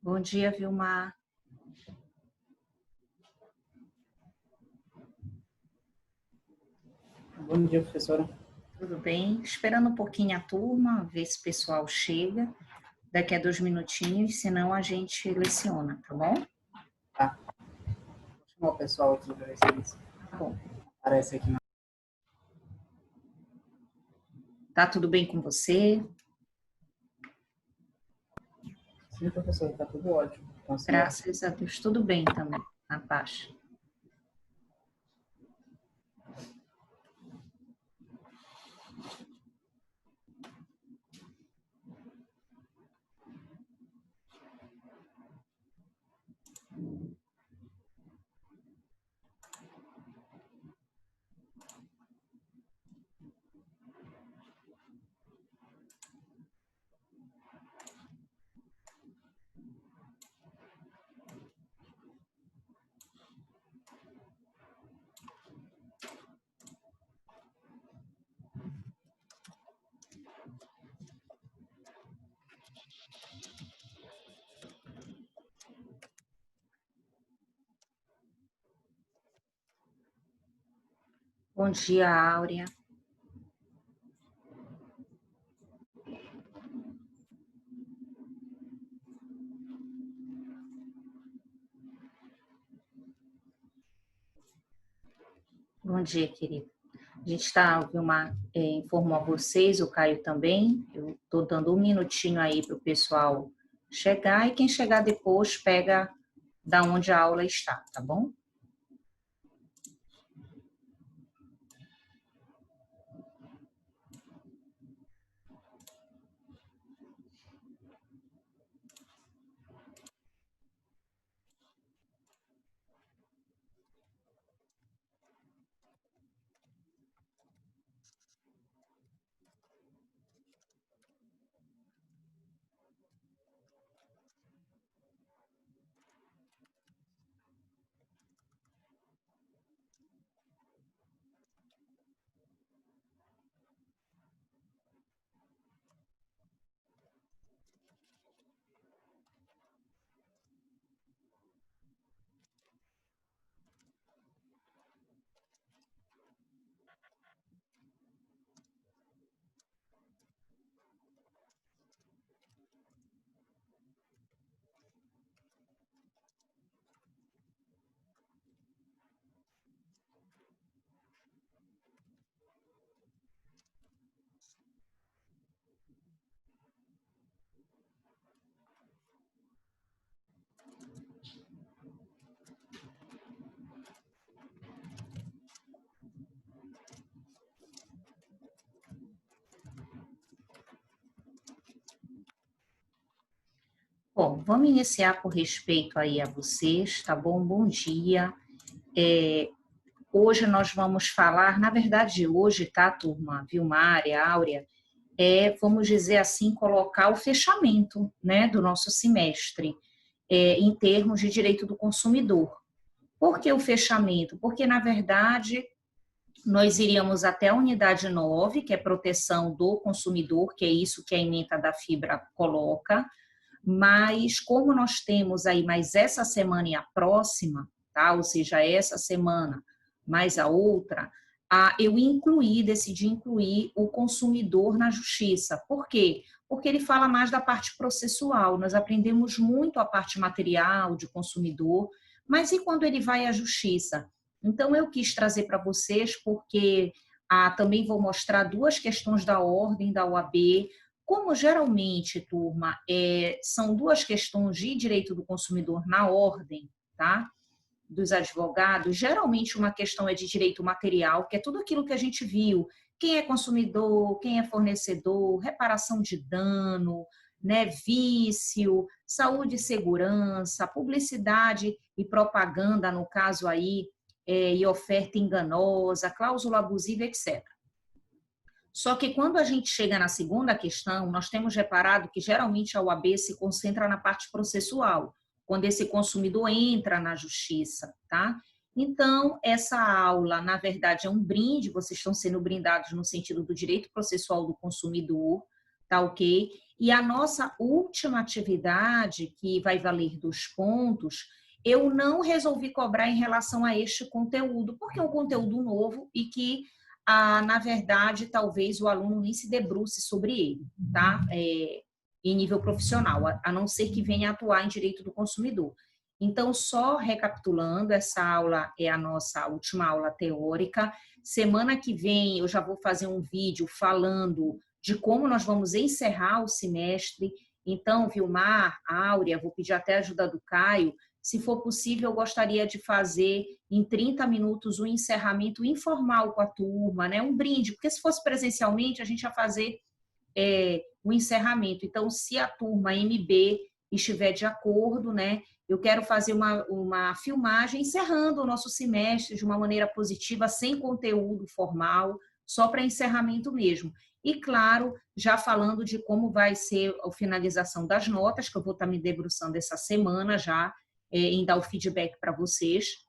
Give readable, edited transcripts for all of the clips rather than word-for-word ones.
Bom dia, Vilmar. Bom dia, professora. Tudo bem? Esperando um pouquinho a turma, ver se o pessoal chega. Daqui a 2 minutinhos, senão a gente leciona, tá bom? Tá. Vou chamar o pessoal aqui para ver se eles Tá bom. aparecem aqui. Tá tudo bem com você? Sim, professora, está tudo ótimo. Então, Graças a Deus, tudo bem também, na paz. Bom dia, Áurea. Bom dia, querido. A gente está, Vilmar, informou a vocês, o Caio também. Eu estou dando um minutinho aí para o pessoal chegar e quem chegar depois pega da onde a aula está, tá bom? Bom, vamos iniciar por respeito aí a vocês, tá bom? Bom dia. Hoje nós vamos falar, na verdade hoje, tá, turma? Vilmar, Áurea, vamos dizer assim, colocar o fechamento, né, do nosso semestre, em termos de direito do consumidor. Por que o fechamento? Porque, na verdade, nós iríamos até a unidade 9, que é proteção do consumidor, que é isso que a ementa da fibra coloca, mas como nós temos aí mais essa semana e a próxima, tá? Ou seja, essa semana mais a outra, decidi incluir o consumidor na justiça. Por quê? Porque ele fala mais da parte processual. Nós aprendemos muito a parte material de consumidor, mas e quando ele vai à justiça? Então, eu quis trazer para vocês, porque também vou mostrar duas questões da ordem da OAB. Como geralmente, turma, são duas questões de direito do consumidor na ordem, tá? Dos advogados, geralmente uma questão é de direito material, que é tudo aquilo que a gente viu, quem é consumidor, quem é fornecedor, reparação de dano, né, vício, saúde e segurança, publicidade e propaganda, no caso aí, e oferta enganosa, cláusula abusiva, etc. Só que quando a gente chega na segunda questão, nós temos reparado que geralmente a OAB se concentra na parte processual, quando esse consumidor entra na justiça, tá? Então, essa aula, na verdade, é um brinde, vocês estão sendo brindados no sentido do direito processual do consumidor, tá ok? E a nossa última atividade, que vai valer 2 pontos, eu não resolvi cobrar em relação a este conteúdo, porque é um conteúdo novo e que, na verdade, talvez o aluno nem se debruce sobre ele, tá? Em nível profissional, a não ser que venha atuar em direito do consumidor. Então, só recapitulando, essa aula é a nossa última aula teórica. Semana que vem eu já vou fazer um vídeo falando de como nós vamos encerrar o semestre. Então, Vilmar, Áurea, vou pedir até a ajuda do Caio. Se for possível, eu gostaria de fazer em 30 minutos um encerramento informal com a turma, né? Um brinde, porque se fosse presencialmente, a gente ia fazer o encerramento. Então, se a turma MB estiver de acordo, né? Eu quero fazer uma filmagem encerrando o nosso semestre de uma maneira positiva, sem conteúdo formal, só para encerramento mesmo. E, claro, já falando de como vai ser a finalização das notas, que eu vou estar me debruçando essa semana já, em dar o feedback para vocês.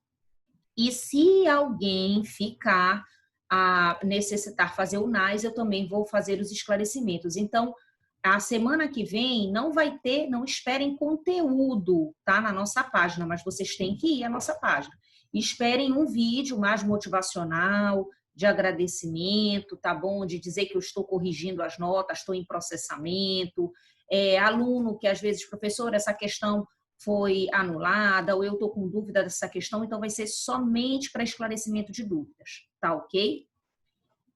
E se alguém ficar a necessitar fazer o NAS, eu também vou fazer os esclarecimentos. Então, a semana que vem não vai ter, não esperem conteúdo, tá, na nossa página, mas vocês têm que ir à nossa página. Esperem um vídeo mais motivacional, de agradecimento, tá bom? De dizer que eu estou corrigindo as notas, estou em processamento. Aluno que às vezes, professor, essa questão foi anulada, ou eu estou com dúvida dessa questão, então vai ser somente para esclarecimento de dúvidas, tá ok?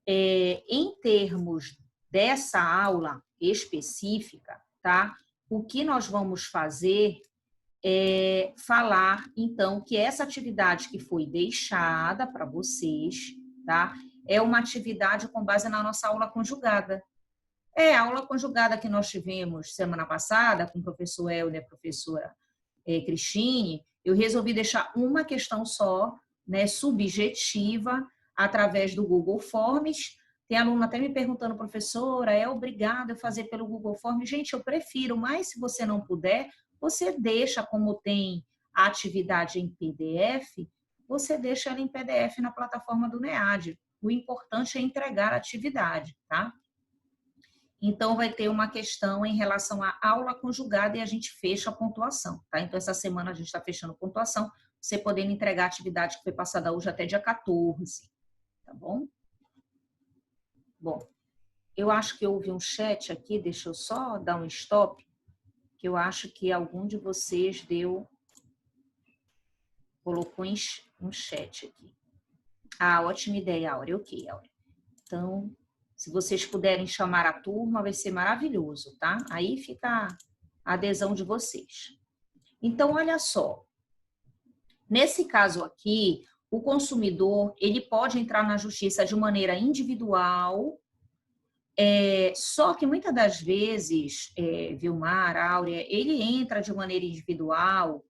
Em termos dessa aula específica, tá? O que nós vamos fazer é falar, então, que essa atividade que foi deixada para vocês, tá? É uma atividade com base na nossa aula conjugada. A aula conjugada que nós tivemos semana passada com o professor Helder e a professora Cristine, eu resolvi deixar uma questão só, né, subjetiva, através do Google Forms. Tem aluno até me perguntando, professora, é obrigado a fazer pelo Google Forms? Gente, eu prefiro, mas se você não puder, você deixa, como tem a atividade em PDF, você deixa ela em PDF na plataforma do NEAD. O importante é entregar a atividade, tá? Então, vai ter uma questão em relação à aula conjugada e a gente fecha a pontuação, tá? Então, essa semana a gente está fechando a pontuação, você podendo entregar a atividade que foi passada hoje até dia 14, tá bom? Bom, eu acho que houve um chat aqui, deixa eu só dar um stop, que eu acho que algum de vocês colocou um chat aqui. Ótima ideia, Áurea. Ok, Áurea. Então, se vocês puderem chamar a turma, vai ser maravilhoso, tá? Aí fica a adesão de vocês. Então, olha só. Nesse caso aqui, o consumidor, ele pode entrar na justiça de maneira individual, só que muitas das vezes, Vilmar, Áurea, ele entra de maneira individual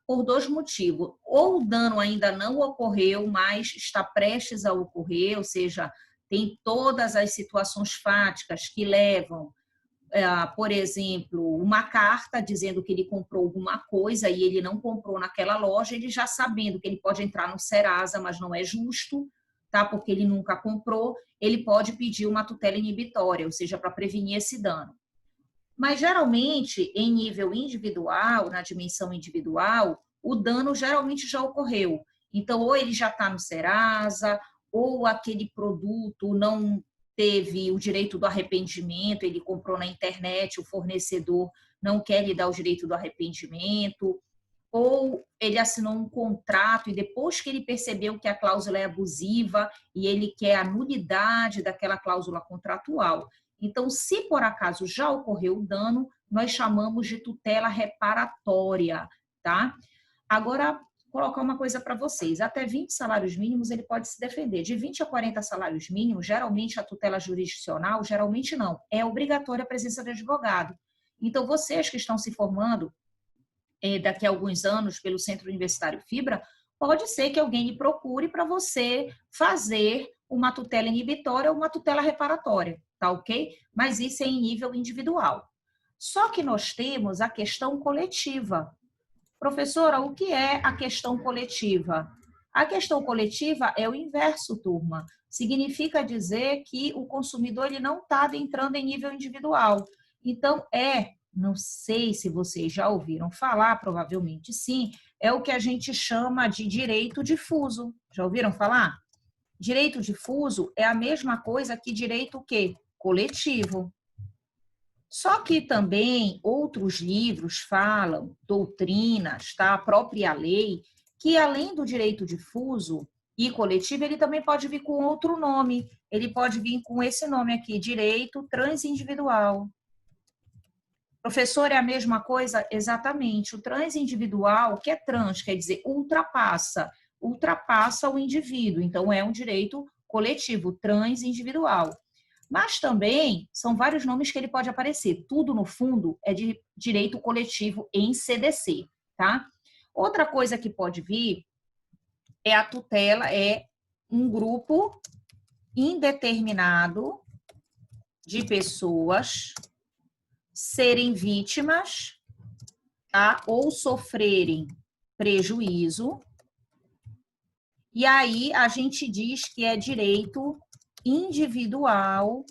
por 2 motivos. Ou o dano ainda não ocorreu, mas está prestes a ocorrer, ou seja, tem todas as situações fáticas que levam, por exemplo, uma carta dizendo que ele comprou alguma coisa e ele não comprou naquela loja, ele já sabendo que ele pode entrar no Serasa, mas não é justo, tá? Porque ele nunca comprou, ele pode pedir uma tutela inibitória, ou seja, para prevenir esse dano. Mas, geralmente, em nível individual, na dimensão individual, o dano geralmente já ocorreu. Então, ou ele já está no Serasa, ou aquele produto não teve o direito do arrependimento, ele comprou na internet, o fornecedor não quer lhe dar o direito do arrependimento, ou ele assinou um contrato e depois que ele percebeu que a cláusula é abusiva e ele quer a nulidade daquela cláusula contratual. Então, se por acaso já ocorreu o dano, nós chamamos de tutela reparatória, tá? Agora, colocar uma coisa para vocês. Até 20 salários mínimos ele pode se defender. De 20 a 40 salários mínimos, geralmente a tutela jurisdicional, geralmente não. É obrigatória a presença de advogado. Então, vocês que estão se formando daqui a alguns anos pelo Centro Universitário Fibra, pode ser que alguém lhe procure para você fazer uma tutela inibitória ou uma tutela reparatória, tá ok? Mas isso é em nível individual. Só que nós temos a questão coletiva. Professora, o que é a questão coletiva? A questão coletiva é o inverso, turma. Significa dizer que o consumidor ele não está adentrando em nível individual. Então, não sei se vocês já ouviram falar, provavelmente sim, é o que a gente chama de direito difuso. Já ouviram falar? Direito difuso é a mesma coisa que direito o quê? Coletivo. Só que também outros livros falam, doutrinas, tá? A própria lei, que além do direito difuso e coletivo, ele também pode vir com outro nome. Ele pode vir com esse nome aqui, direito transindividual. Professor, é a mesma coisa? Exatamente. O transindividual, o que é trans, quer dizer ultrapassa o indivíduo. Então, é um direito coletivo, transindividual. Mas também são vários nomes que ele pode aparecer. Tudo, no fundo, é de direito coletivo em CDC, tá? Outra coisa que pode vir é a tutela, é um grupo indeterminado de pessoas serem vítimas, tá? Ou sofrerem prejuízo. E aí a gente diz que é direito individual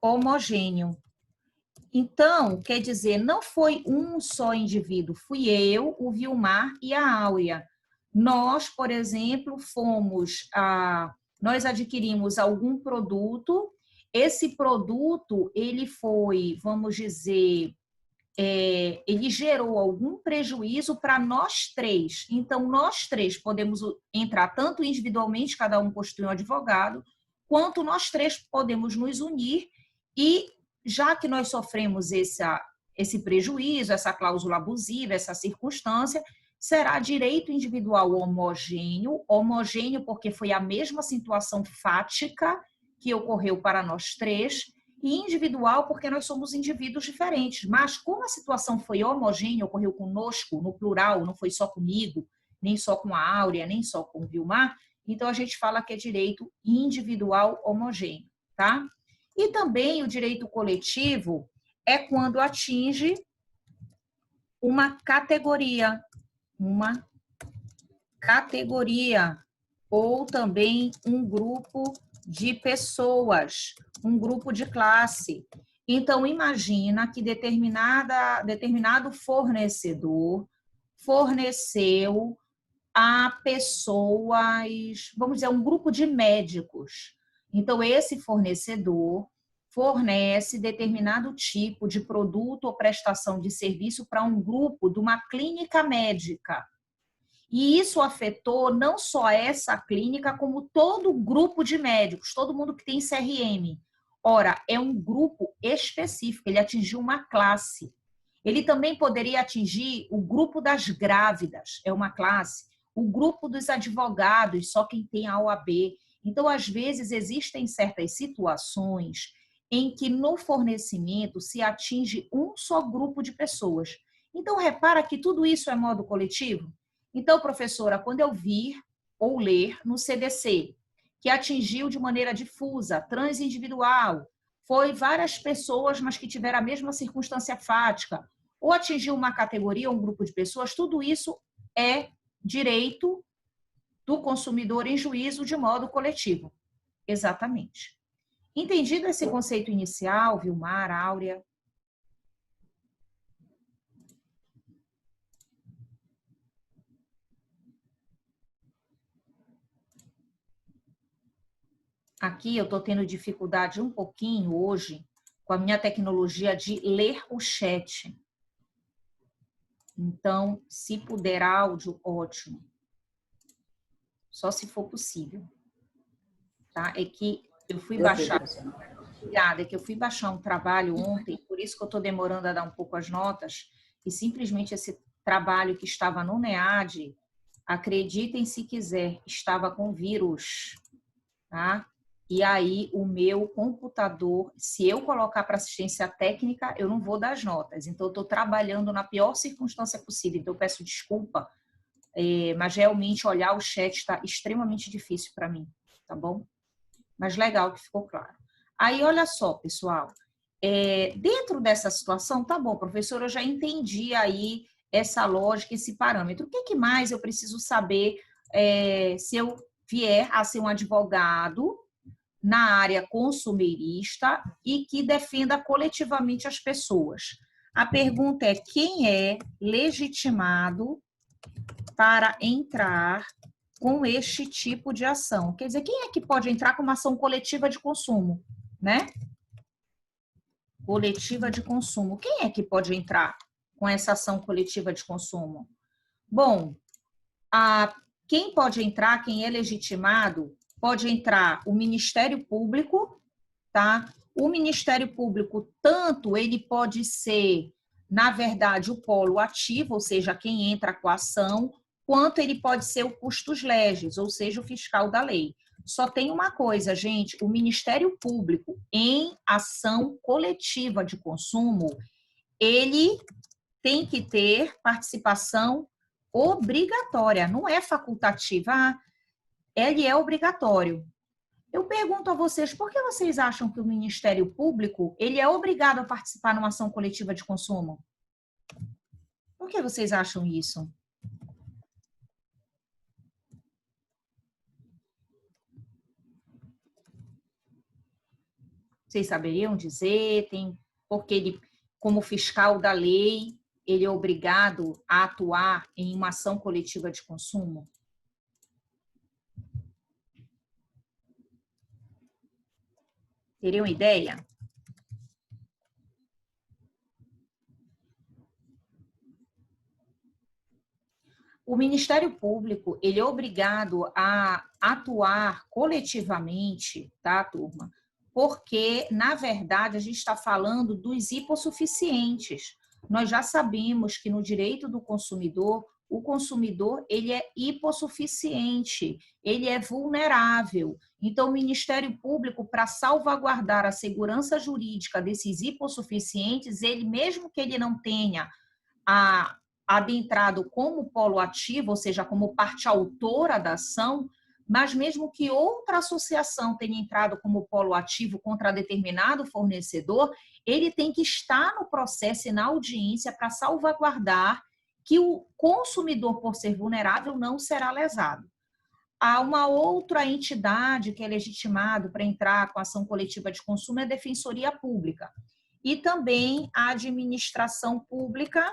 homogêneo. Então, quer dizer, não foi um só indivíduo, fui eu, o Vilmar e a Áurea. Nós, por exemplo, nós adquirimos algum produto, esse produto, ele foi, vamos dizer, ele gerou algum prejuízo para nós três. Então, nós três podemos entrar tanto individualmente, cada um constitui um advogado, quanto nós três podemos nos unir e, já que nós sofremos esse prejuízo, essa cláusula abusiva, essa circunstância, será direito individual homogêneo porque foi a mesma situação fática que ocorreu para nós três, e individual porque nós somos indivíduos diferentes. Mas como a situação foi homogênea, ocorreu conosco, no plural, não foi só comigo, nem só com a Áurea, nem só com o Vilmar, então a gente fala que é direito individual homogêneo, tá? E também o direito coletivo é quando atinge uma categoria, ou também um grupo de pessoas, um grupo de classe. Então, imagina que determinado fornecedor forneceu a pessoas, vamos dizer, um grupo de médicos. Então, esse fornecedor fornece determinado tipo de produto ou prestação de serviço para um grupo de uma clínica médica. E isso afetou não só essa clínica, como todo o grupo de médicos, todo mundo que tem CRM. Ora, é um grupo específico, ele atingiu uma classe. Ele também poderia atingir o grupo das grávidas, é uma classe. O grupo dos advogados, só quem tem a OAB. Então, às vezes, existem certas situações em que no fornecimento se atinge um só grupo de pessoas. Então, repara que tudo isso é modo coletivo? Então, professora, quando eu vir ou ler no CDC, que atingiu de maneira difusa, transindividual, foi várias pessoas, mas que tiveram a mesma circunstância fática, ou atingiu uma categoria, um grupo de pessoas, tudo isso é direito do consumidor em juízo de modo coletivo. Exatamente. Entendido esse conceito inicial, Vilmar, Áurea? Aqui eu estou tendo dificuldade um pouquinho hoje com a minha tecnologia de ler o chat. Então, se puder áudio, ótimo. Só se for possível. Tá? É que eu fui baixar... Obrigada, é que eu fui baixar um trabalho ontem, por isso que eu estou demorando a dar um pouco as notas, e simplesmente esse trabalho que estava no NEAD, acreditem se quiser, estava com vírus, tá? E aí o meu computador, se eu colocar para assistência técnica, eu não vou dar as notas. Então, eu estou trabalhando na pior circunstância possível. Então, eu peço desculpa, mas realmente olhar o chat está extremamente difícil para mim, tá bom? Mas legal que ficou claro. Aí, olha só, pessoal, dentro dessa situação, tá bom, professor, eu já entendi aí essa lógica, esse parâmetro. O que mais eu preciso saber se eu vier a ser um advogado na área consumerista e que defenda coletivamente as pessoas. A pergunta é: quem é legitimado para entrar com este tipo de ação? Quer dizer, quem é que pode entrar com uma ação coletiva de consumo, né? Coletiva de consumo. Quem é que pode entrar com essa ação coletiva de consumo? Bom, quem pode entrar, quem é legitimado, pode entrar o Ministério Público, tá? O Ministério Público, tanto ele pode ser, na verdade, o polo ativo, ou seja, quem entra com a ação, quanto ele pode ser o custos legis, ou seja, o fiscal da lei. Só tem uma coisa, gente, o Ministério Público, em ação coletiva de consumo, ele tem que ter participação obrigatória, não é facultativa, ele é obrigatório. Eu pergunto a vocês, por que vocês acham que o Ministério Público ele é obrigado a participar numa ação coletiva de consumo? Por que vocês acham isso? Vocês saberiam dizer? Porque ele, como fiscal da lei, ele é obrigado a atuar em uma ação coletiva de consumo? Teriam ideia? O Ministério Público, ele é obrigado a atuar coletivamente, tá, turma? Porque, na verdade, a gente está falando dos hipossuficientes. Nós já sabemos que no direito do consumidor, o consumidor ele é hipossuficiente, ele é vulnerável. Então, o Ministério Público, para salvaguardar a segurança jurídica desses hipossuficientes, ele, mesmo que ele não tenha adentrado como polo ativo, ou seja, como parte autora da ação, mas mesmo que outra associação tenha entrado como polo ativo contra determinado fornecedor, ele tem que estar no processo e na audiência para salvaguardar que o consumidor, por ser vulnerável, não será lesado. Há uma outra entidade que é legitimado para entrar com ação coletiva de consumo, é a Defensoria Pública. E também a administração pública,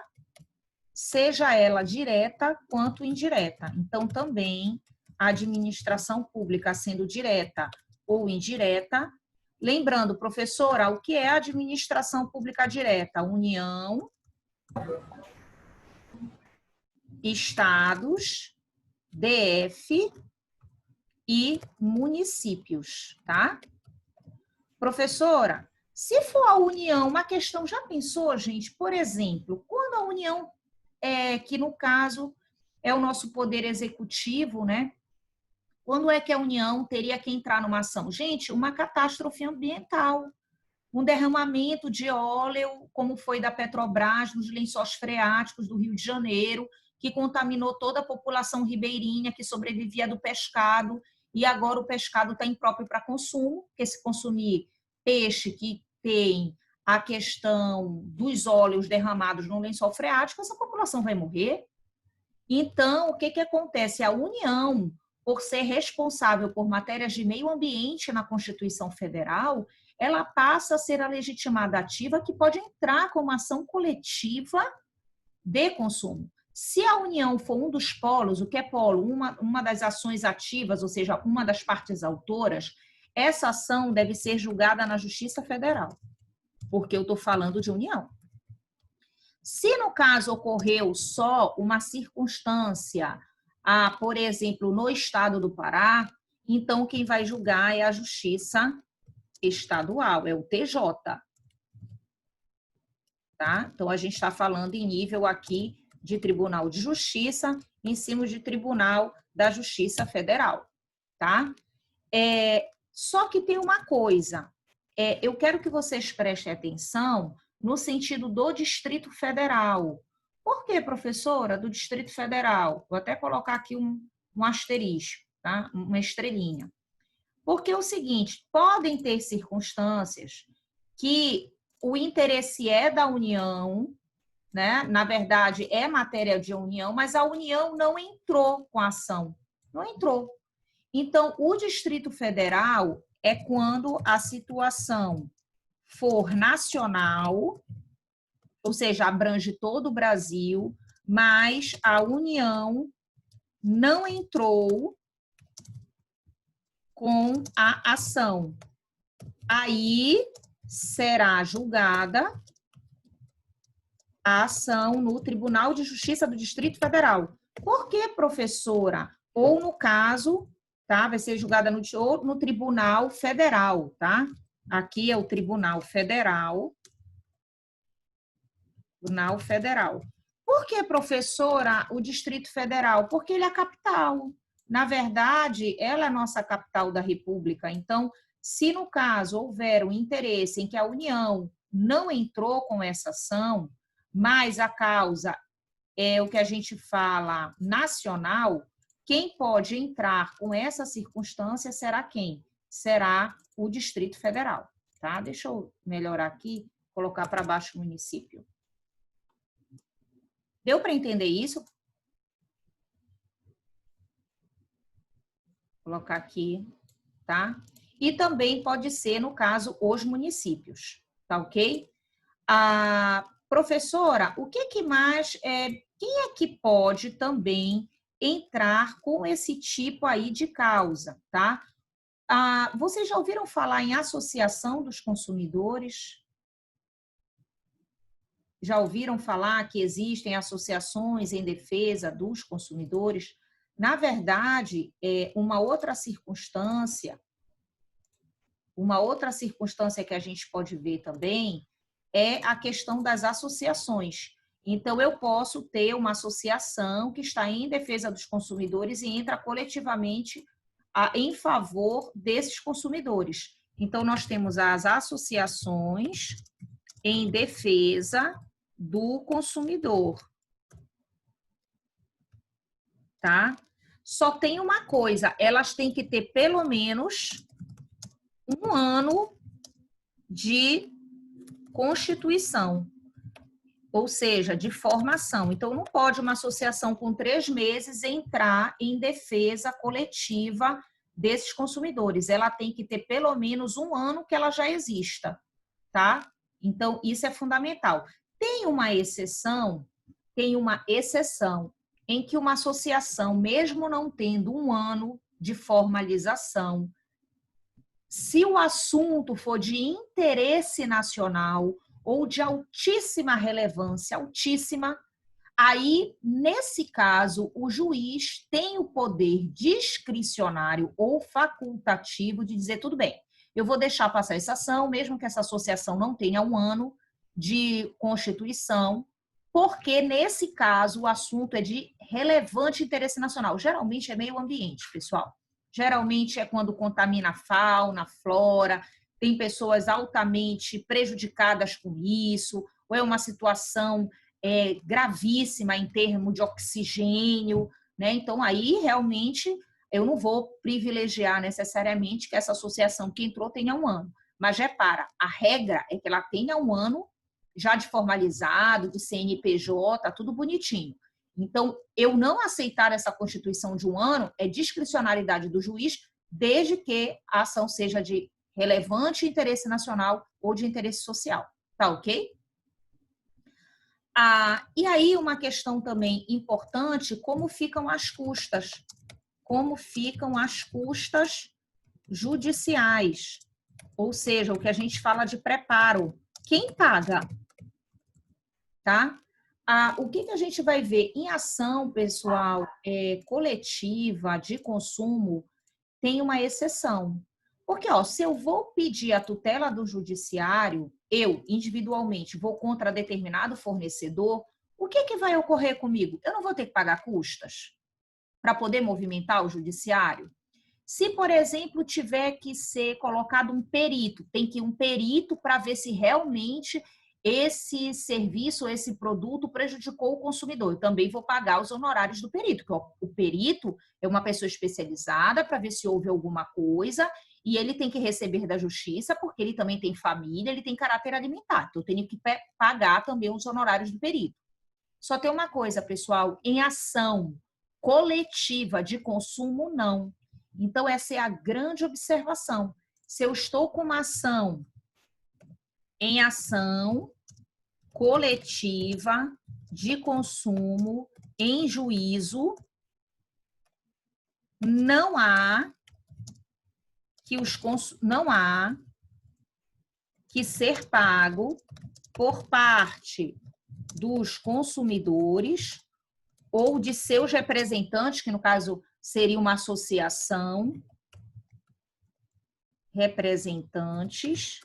seja ela direta quanto indireta. Então, também a administração pública, sendo direta ou indireta. Lembrando, professora, o que é a administração pública direta? União, estados, DF e municípios, tá? Professora, se for a União, uma questão, já pensou, gente? Por exemplo, quando a União, que no caso é o nosso poder executivo, né? Quando é que a União teria que entrar numa ação? Gente, uma catástrofe ambiental, um derramamento de óleo, como foi da Petrobras, nos lençóis freáticos do Rio de Janeiro, que contaminou toda a população ribeirinha que sobrevivia do pescado, e agora o pescado está impróprio para consumo, porque se consumir peixe que tem a questão dos óleos derramados no lençol freático, essa população vai morrer. Então, o que acontece? A União, por ser responsável por matérias de meio ambiente na Constituição Federal, ela passa a ser a legitimada ativa que pode entrar como ação coletiva de consumo. Se a União for um dos polos, o que é polo? Uma das ações ativas, ou seja, uma das partes autoras, essa ação deve ser julgada na Justiça Federal, porque eu estou falando de União. Se no caso ocorreu só uma circunstância, por exemplo, no estado do Pará, então quem vai julgar é a Justiça Estadual, é o TJ. Tá? Então, a gente está falando em nível aqui de Tribunal de Justiça, em cima de Tribunal da Justiça Federal. Tá? Só que tem uma coisa, eu quero que vocês prestem atenção no sentido do Distrito Federal. Por que, professora, do Distrito Federal? Vou até colocar aqui um asterisco, tá? Uma estrelinha. Porque é o seguinte, podem ter circunstâncias que o interesse é da União, né? Na verdade, é matéria de União, mas a União não entrou com a ação Não entrou. Então, o Distrito Federal é quando a situação for nacional, ou seja, abrange todo o Brasil, mas a União não entrou com a ação. Aí será julgada a ação no Tribunal de Justiça do Distrito Federal. Por que, professora? Ou no caso, tá? Vai ser julgada no Tribunal Federal, tá? Aqui é o Tribunal Federal. Tribunal Federal. Por que, professora, o Distrito Federal? Porque ele é a capital. Na verdade, ela é a nossa capital da República. Então, se no caso houver um interesse em que a União não entrou com essa ação, mas a causa é o que a gente fala nacional, quem pode entrar com essa circunstância será quem? Será o Distrito Federal, tá? Deixa eu melhorar aqui, colocar para baixo o município. Deu para entender isso? Vou colocar aqui, tá? E também pode ser, no caso, os municípios, tá ok? Professora, o que mais, quem é que pode também entrar com esse tipo aí de causa, tá? Vocês já ouviram falar em associação dos consumidores? Já ouviram falar que existem associações em defesa dos consumidores? Na verdade, uma outra circunstância que a gente pode ver também é a questão das associações. Então, eu posso ter uma associação que está em defesa dos consumidores e entra coletivamente em favor desses consumidores. Então, nós temos as associações em defesa do consumidor. Tá? Só tem uma coisa, elas têm que ter pelo menos 1 ano de constituição, ou seja, de formação. Então, não pode uma associação com 3 meses entrar em defesa coletiva desses consumidores. Ela tem que ter pelo menos 1 ano que ela já exista, tá? Então, isso é fundamental. Tem uma exceção em que uma associação, mesmo não tendo 1 ano de formalização, se o assunto for de interesse nacional ou de altíssima relevância, aí, nesse caso, o juiz tem o poder discricionário ou facultativo de dizer, tudo bem, eu vou deixar passar essa ação, mesmo que essa associação não tenha 1 ano de constituição, porque, nesse caso, o assunto é de relevante interesse nacional. Geralmente é meio ambiente, pessoal. Geralmente é quando contamina a fauna, flora, tem pessoas altamente prejudicadas com isso, ou é uma situação gravíssima em termos de oxigênio, né? Então, aí, realmente, eu não vou privilegiar necessariamente que essa associação que entrou tenha 1 ano, mas repara, a regra é que ela tenha 1 ano já de formalizado, de CNPJ, tudo bonitinho. Então, eu não aceitar essa constituição de 1 ano é discricionariedade do juiz, desde que a ação seja de relevante interesse nacional ou de interesse social. Tá ok? E aí, uma questão também importante, como ficam as custas? Como ficam as custas judiciais? Ou seja, o que a gente fala de preparo. Quem paga? Tá? O que a gente vai ver em ação, pessoal, coletiva de consumo, tem uma exceção. Porque, se eu vou pedir a tutela do judiciário, eu, individualmente, vou contra determinado fornecedor, o que vai ocorrer comigo? Eu não vou ter que pagar custas para poder movimentar o judiciário? Se, por exemplo, tiver que ser colocado um perito, tem que ir um perito para ver se realmente esse serviço, esse produto prejudicou o consumidor. Eu também vou pagar os honorários do perito, porque o perito é uma pessoa especializada para ver se houve alguma coisa e ele tem que receber da justiça, porque ele também tem família, ele tem caráter alimentar. Então, eu tenho que pagar também os honorários do perito. Só tem uma coisa, pessoal, em ação coletiva de consumo, não. Então, essa é a grande observação. Se eu estou com uma ação em ação coletiva de consumo em juízo, não há que ser pago por parte dos consumidores ou de seus representantes, que no caso seria uma associação, representantes,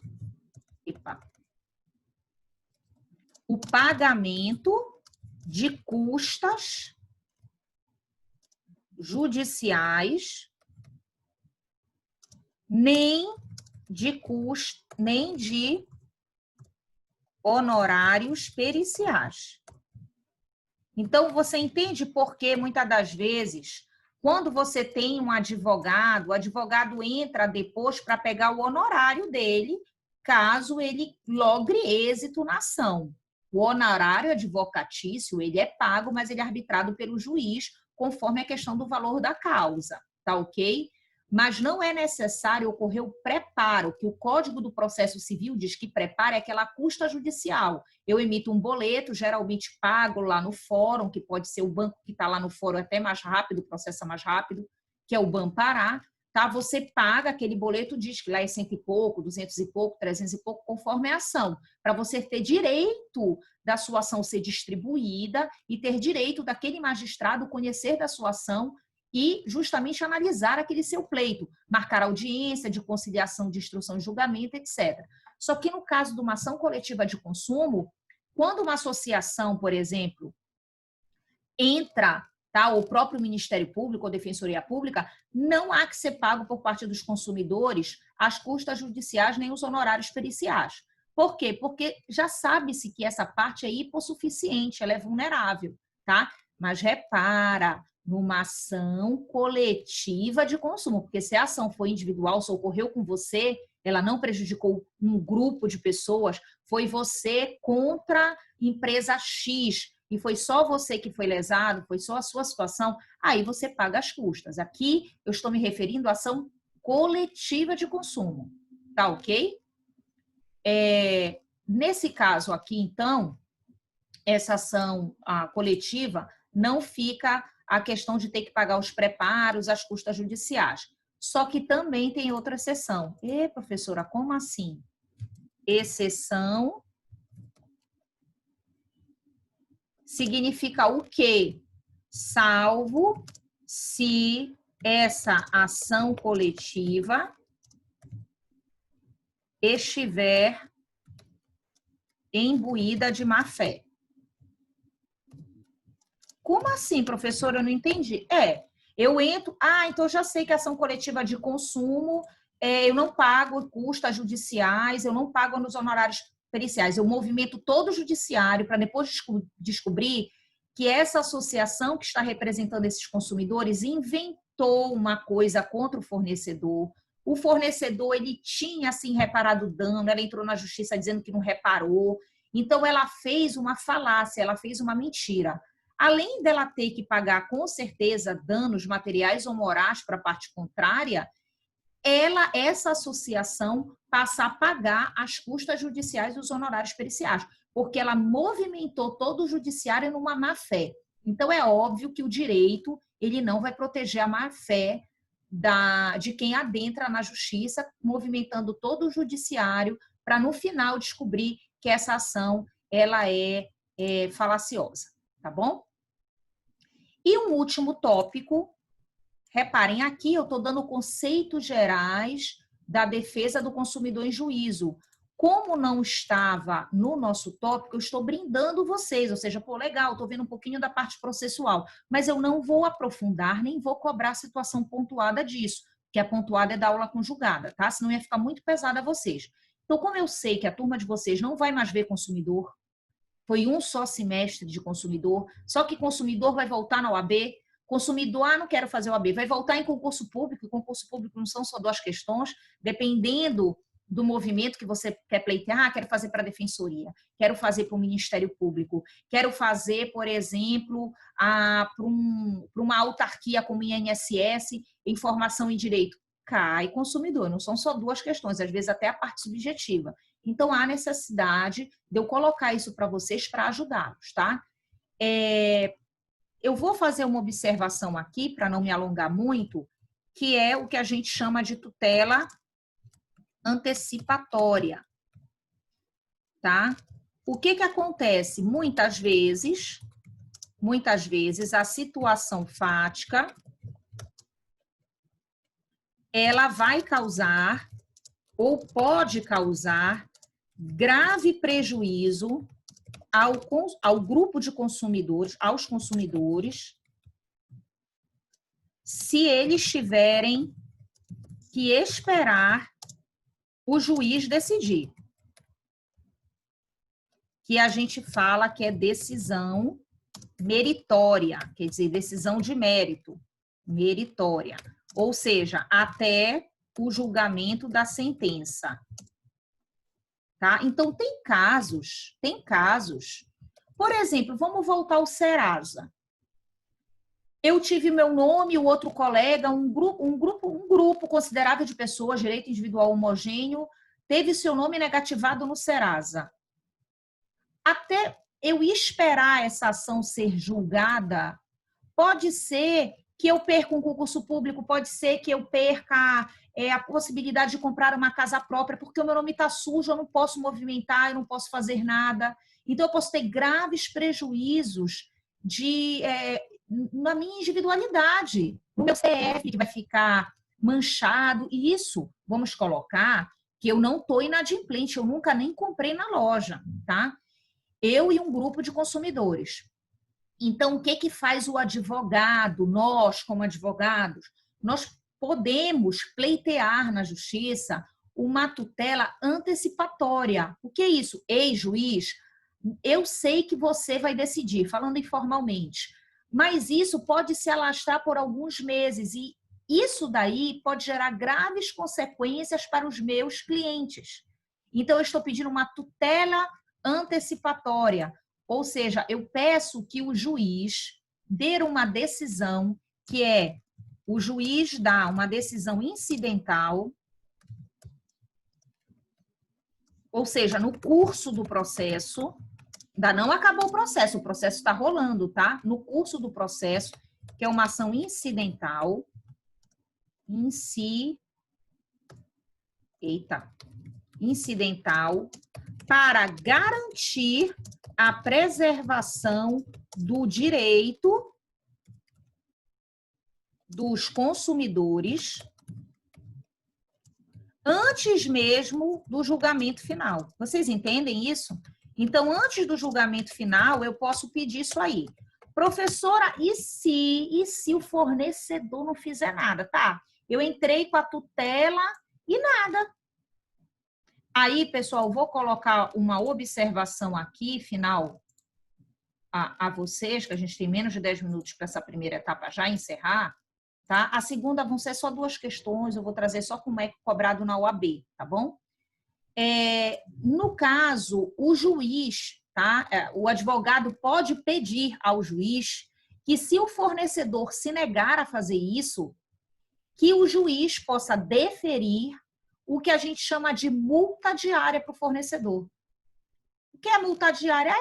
o pagamento de custas judiciais, nem de honorários periciais. Então, você entende por que, muitas das vezes, quando você tem um advogado, o advogado entra depois para pegar o honorário dele, caso ele logre êxito na ação. O honorário advocatício, ele é pago, mas ele é arbitrado pelo juiz, conforme a questão do valor da causa, tá ok? Mas não é necessário ocorrer o preparo, que o Código do Processo Civil diz que preparo é aquela custa judicial. Eu emito um boleto, geralmente pago lá no fórum, que pode ser o banco que está lá no fórum até mais rápido, processa mais rápido, que é o Banpará, tá? Você paga aquele boleto, diz que lá é 100 e pouco, 200 e pouco, 300 e pouco, conforme a ação, para você ter direito da sua ação ser distribuída e ter direito daquele magistrado conhecer da sua ação e justamente analisar aquele seu pleito, marcar audiência de conciliação de instrução e julgamento, etc. Só que no caso de uma ação coletiva de consumo, quando uma associação, por exemplo, entra, tá, o próprio Ministério Público ou Defensoria Pública, não há que ser pago por parte dos consumidores as custas judiciais nem os honorários periciais. Por quê? Porque já sabe-se que essa parte é hipossuficiente, ela é vulnerável, tá? Mas repara, numa ação coletiva de consumo, porque se a ação foi individual, se ocorreu com você, ela não prejudicou um grupo de pessoas, foi você contra empresa X, e foi só você que foi lesado, foi só a sua situação, aí você paga as custas. Aqui eu estou me referindo à ação coletiva de consumo, tá ok? Nesse caso aqui, então, essa ação coletiva não fica a questão de ter que pagar os preparos, as custas judiciais. Só que também tem outra exceção. Professora, como assim? Exceção significa o quê? Salvo se essa ação coletiva estiver imbuída de má-fé. Como assim, professora? Eu não entendi. Eu entro... então eu já sei que a ação coletiva de consumo, eu não pago custas judiciais, eu não pago nos honorários periciais. Eu movimento todo o judiciário para depois descobrir que essa associação que está representando esses consumidores inventou uma coisa contra o fornecedor. O fornecedor, ele tinha, assim, reparado o dano, ela entrou na justiça dizendo que não reparou. Então, ela fez uma falácia, ela fez uma mentira. Além dela ter que pagar, com certeza, danos materiais ou morais para a parte contrária, essa associação passa a pagar as custas judiciais e os honorários periciais, porque ela movimentou todo o judiciário numa má-fé. Então, é óbvio que o direito ele não vai proteger a má-fé de quem adentra na justiça, movimentando todo o judiciário para, no final, descobrir que essa ação ela é falaciosa, tá bom? E um último tópico, reparem aqui, eu estou dando conceitos gerais da defesa do consumidor em juízo. Como não estava no nosso tópico, eu estou brindando vocês, ou seja, legal, estou vendo um pouquinho da parte processual, mas eu não vou aprofundar, nem vou cobrar a situação pontuada disso, que a pontuada é da aula conjugada, tá? Senão ia ficar muito pesada a vocês. Então, como eu sei que a turma de vocês não vai mais ver consumidor, foi um só semestre de consumidor, só que consumidor vai voltar na OAB, consumidor, não quero fazer OAB, vai voltar em concurso público, e concurso público não são só 2 questões, dependendo do movimento que você quer pleitear, quero fazer para a Defensoria, quero fazer para o Ministério Público, quero fazer, por exemplo, para uma autarquia como o INSS, Informação e Direito. Cai consumidor, não são só duas questões, às vezes até a parte subjetiva. Então, há necessidade de eu colocar isso para vocês para ajudá-los, tá? Eu vou fazer uma observação aqui, para não me alongar muito, que é o que a gente chama de tutela antecipatória, tá? O que acontece? Muitas vezes, a situação fática, ela vai causar, ou pode causar, grave prejuízo ao grupo de consumidores, aos consumidores, se eles tiverem que esperar o juiz decidir. Que a gente fala que é decisão meritória, quer dizer, decisão de mérito, meritória. Ou seja, até o julgamento da sentença. Tá? Então, tem casos, por exemplo, vamos voltar ao Serasa. Eu tive meu nome, o outro colega, um grupo considerável de pessoas, direito individual homogêneo, teve seu nome negativado no Serasa. Até eu esperar essa ação ser julgada, pode ser que eu perca um concurso público, pode ser que eu perca a possibilidade de comprar uma casa própria, porque o meu nome está sujo, eu não posso movimentar, eu não posso fazer nada. Então, eu posso ter graves prejuízos na minha individualidade, no meu CPF, que vai ficar manchado. E isso, vamos colocar, que eu não estou inadimplente, eu nunca nem comprei na loja, tá? Eu e um grupo de consumidores. Então, o que faz o advogado? Nós, como advogados, nós podemos pleitear na justiça uma tutela antecipatória. O que é isso? Ei, juiz, eu sei que você vai decidir, falando informalmente, mas isso pode se alastrar por alguns meses e isso daí pode gerar graves consequências para os meus clientes. Então, eu estou pedindo uma tutela antecipatória, ou seja, eu peço que o juiz dê uma decisão, que é o juiz dá uma decisão incidental, ou seja, no curso do processo, ainda não acabou o processo está rolando, tá? No curso do processo, que é uma ação incidental, incidental, para garantir a preservação do direito dos consumidores antes mesmo do julgamento final. Vocês entendem isso? Então, antes do julgamento final, eu posso pedir isso aí. Professora, e se o fornecedor não fizer nada? Tá, eu entrei com a tutela e nada. Aí, pessoal, vou colocar uma observação aqui, final, a vocês, que a gente tem menos de 10 minutos para essa primeira etapa já encerrar, tá? A segunda vão ser só 2 questões, eu vou trazer só como é cobrado na OAB, tá bom? No caso, o juiz, tá? O advogado pode pedir ao juiz que, se o fornecedor se negar a fazer isso, que o juiz possa deferir o que a gente chama de multa diária para o fornecedor. O que é multa diária?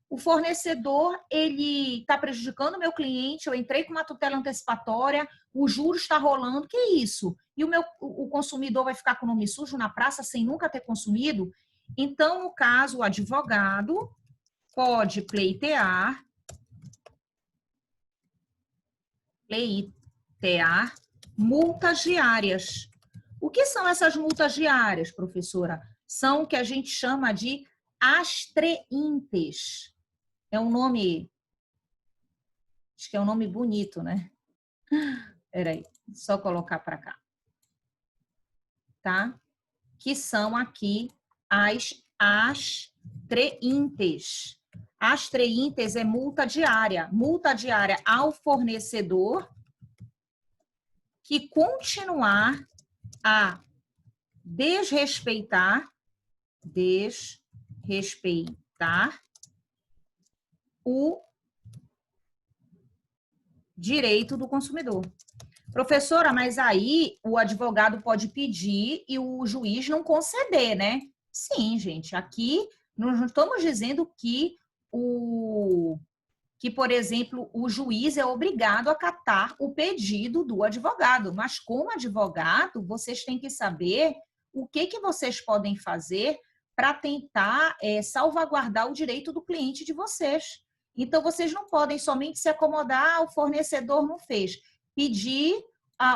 O fornecedor, ele está prejudicando o meu cliente, eu entrei com uma tutela antecipatória, o juro está rolando, que é isso? E o consumidor vai ficar com o nome sujo na praça sem nunca ter consumido? Então, no caso, o advogado pode pleitear multas diárias. O que são essas multas diárias, professora? São o que a gente chama de astreintes. É um nome, acho que é um nome bonito, né? Peraí, só colocar para cá. Tá? Que são aqui as astreintes. Astreintes é multa diária ao fornecedor que continuar a desrespeitar o direito do consumidor. Professora, mas aí o advogado pode pedir e o juiz não conceder, né? Sim, gente, aqui nós não estamos dizendo que por exemplo, o juiz é obrigado a acatar o pedido do advogado, mas como advogado, vocês têm que saber o que vocês podem fazer para tentar salvaguardar o direito do cliente de vocês. Então, vocês não podem somente se acomodar, o fornecedor não fez. Pedir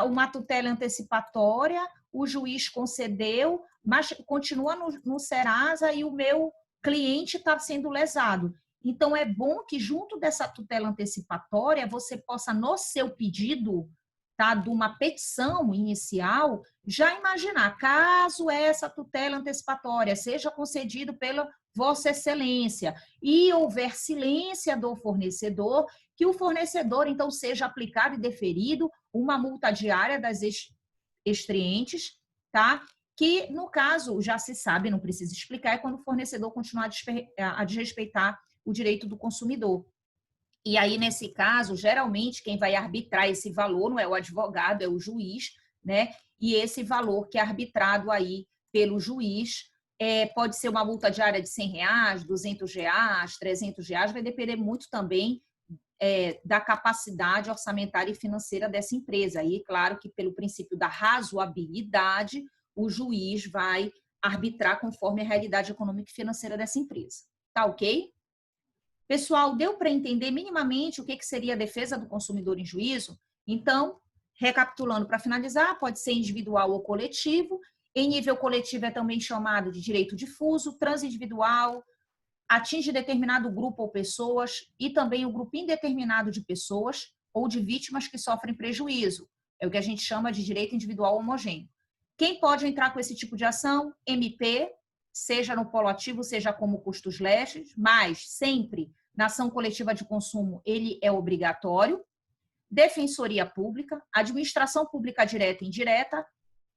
uma tutela antecipatória, o juiz concedeu, mas continua no Serasa e o meu cliente está sendo lesado. Então, é bom que junto dessa tutela antecipatória, você possa, no seu pedido, tá, de uma petição inicial, já imaginar, caso essa tutela antecipatória seja concedida pela Vossa Excelência e houver silência do fornecedor, que o fornecedor, então, seja aplicado e deferido uma multa diária das extraentes, tá? Que, no caso, já se sabe, não precisa explicar, é quando o fornecedor continuar a desrespeitar o direito do consumidor. E aí, nesse caso, geralmente, quem vai arbitrar esse valor não é o advogado, é o juiz, né? E esse valor que é arbitrado aí pelo juiz pode ser uma multa diária de R$100, R$200, R$300, vai depender muito também da capacidade orçamentária e financeira dessa empresa. Aí, claro que pelo princípio da razoabilidade, o juiz vai arbitrar conforme a realidade econômica e financeira dessa empresa. Tá ok? Pessoal, deu para entender minimamente o que seria a defesa do consumidor em juízo? Então, recapitulando para finalizar, pode ser individual ou coletivo. Em nível coletivo é também chamado de direito difuso, transindividual, atinge determinado grupo ou pessoas, e também o grupo indeterminado de pessoas ou de vítimas que sofrem prejuízo. É o que a gente chama de direito individual homogêneo. Quem pode entrar com esse tipo de ação? MP, seja no polo ativo, seja como custos leves, mas sempre na ação coletiva de consumo ele é obrigatório. Defensoria pública, administração pública direta e indireta,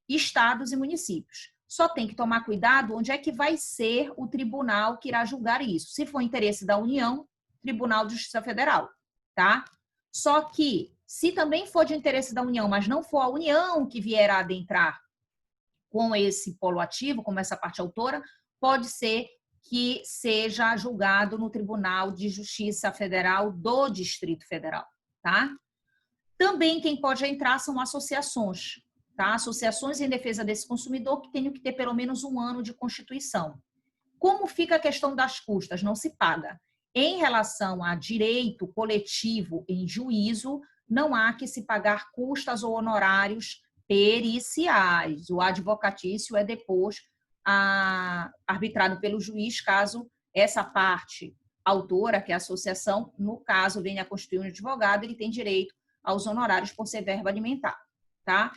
estados e municípios. Só tem que tomar cuidado onde é que vai ser o tribunal que irá julgar isso. Se for interesse da União, Tribunal de Justiça Federal, tá? Só que, se também for de interesse da União, mas não for a União que vier a adentrar com esse polo ativo, como essa parte autora, pode ser que seja julgado no Tribunal de Justiça Federal do Distrito Federal, tá? Também quem pode entrar são associações, tá? Associações em defesa desse consumidor que tenham que ter pelo menos 1 ano de constituição. Como fica a questão das custas? Não se paga. Em relação a direito coletivo em juízo, não há que se pagar custas ou honorários periciais. O advocatício é depois arbitrado pelo juiz, caso essa parte autora, que é a associação, no caso, venha a constituir um advogado, ele tem direito aos honorários por ser verba alimentar, tá?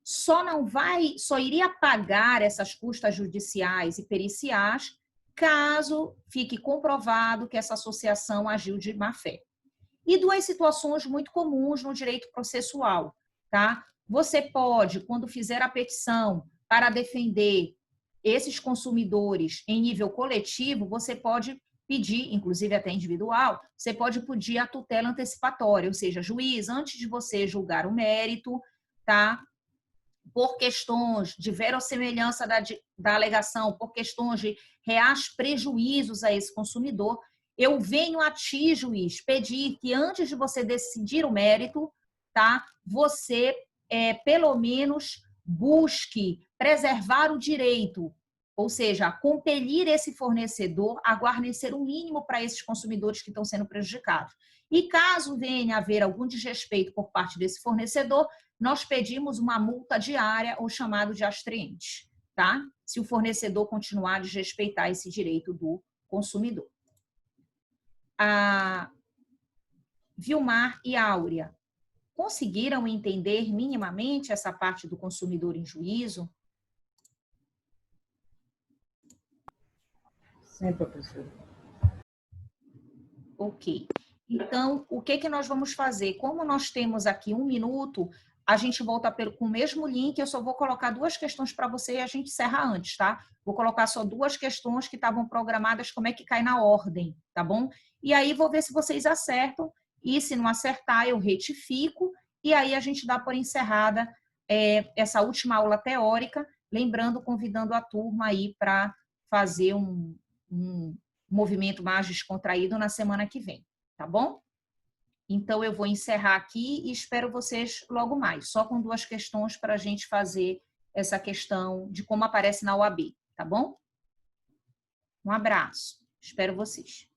Só iria pagar essas custas judiciais e periciais caso fique comprovado que essa associação agiu de má fé. E 2 situações muito comuns no direito processual, tá? Você pode, quando fizer a petição para defender esses consumidores em nível coletivo, você pode pedir, inclusive até individual, você pode pedir a tutela antecipatória, ou seja, juiz, antes de você julgar o mérito, tá? Por questões de verossemelhança da alegação, por questões de reais prejuízos a esse consumidor, eu venho a ti, juiz, pedir que antes de você decidir o mérito, tá? Você, pelo menos, busque preservar o direito, ou seja, compelir esse fornecedor a guarnecer o mínimo para esses consumidores que estão sendo prejudicados. E caso venha a haver algum desrespeito por parte desse fornecedor, nós pedimos uma multa diária, ou chamado de astriente, tá? Se o fornecedor continuar a desrespeitar esse direito do consumidor. A Vilmar e Áurea conseguiram entender minimamente essa parte do consumidor em juízo? Sim, professor. Ok. Então, o que nós vamos fazer? Como nós temos aqui 1 minuto, a gente volta com o mesmo link, eu só vou colocar 2 questões para você e a gente encerra antes, tá? Vou colocar só 2 questões que estavam programadas, como é que cai na ordem, tá bom? E aí vou ver se vocês acertam, e se não acertar, eu retifico, e aí a gente dá por encerrada essa última aula teórica, lembrando, convidando a turma aí para fazer um movimento mais descontraído na semana que vem, tá bom? Então, eu vou encerrar aqui e espero vocês logo mais, só com 2 questões para a gente fazer essa questão de como aparece na OAB, tá bom? Um abraço, espero vocês.